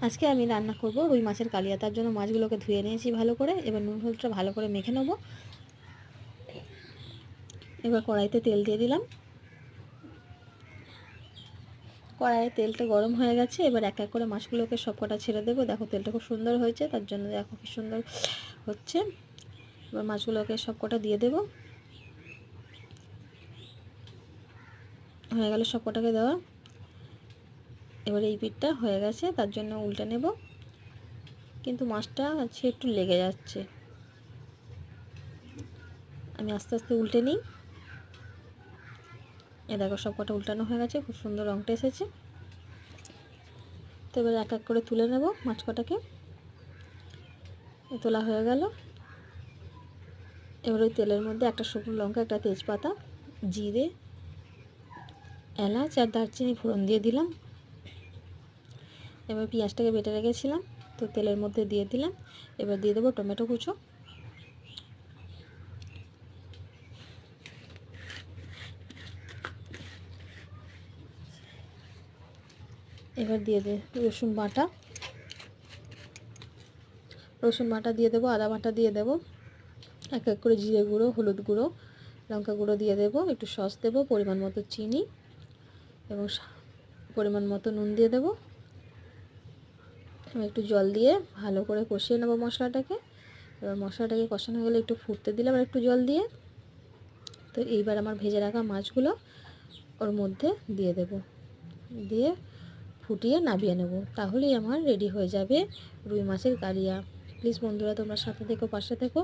আজকে আমি রান্না করব রুই মাছের কালিয়া। তার জন্য মাছগুলোকে ধুয়ে নিয়েছি ভালো করে। এবার নুন হলুদটা ভালো করে মেখে নেব। এবার কড়াইতে তেল দিয়ে দিলাম। কড়াইয়ে তেলটা গরম হয়ে গেছে। এবার এক এক করে মাছগুলোকে সবকটা ছেড়ে দেবো। দেখো তেলটা খুব সুন্দর হয়েছে, তার জন্য দেখো কি সুন্দর হচ্ছে। এবার মাছগুলোকে সবকটা দিয়ে দেবো। হয়ে গেল সবকটাকে দেওয়া। এবার এই পিঠটা হয়ে গেছে, তার জন্য উল্টে নেব। কিন্তু মাছটা আছে একটু লেগে যাচ্ছে, আমি আস্তে আস্তে উল্টে নিই। এ দেখো সবকটা উল্টানো হয়ে গেছে, খুব সুন্দর রঙটা এসেছে। তো এবার এক এক করে তুলে নেব মাছ কটাকে। তোলা হয়ে গেল। এবার ওই তেলের মধ্যে একটা শুকনো লঙ্কা, একটা তেজপাতা, জিরে, এলাচ আর দারচিনি ফোড়ন দিয়ে দিলাম। এবার পেঁয়াজটাকে বেটে রেখেছিলাম, তো তেলের মধ্যে দিয়ে দিলাম। এবার দিয়ে দেবো টমেটো কুচো, এবার দিয়ে দে রসুন বাটা, দিয়ে দেবো, আদা বাটা দিয়ে দেবো, এক এক করে জিরে গুঁড়ো, হলুদ গুঁড়ো, লঙ্কা গুঁড়ো দিয়ে দেবো, একটু সস দেবো, পরিমাণ মতো চিনি এবং পরিমাণ মতো নুন দিয়ে দেবো। একটু জল দিয়ে ভালো করে কষিয়ে নেবো মশলাটাকে। এবার মশলাটাকে কষানো হয়ে গেলে একটু ফুটতে দিলাম আর একটু জল দিয়ে। তো এইবার আমার ভেজে রাখা মাছগুলো ওর মধ্যে দিয়ে দেব, দিয়ে ফুটিয়ে নামিয়ে নেব। তাহলেই আমার রেডি হয়ে যাবে রুই মাছের কালিয়া। প্লিজ বন্ধুরা তোমরা সাথে থেকো, পাশে থেকো।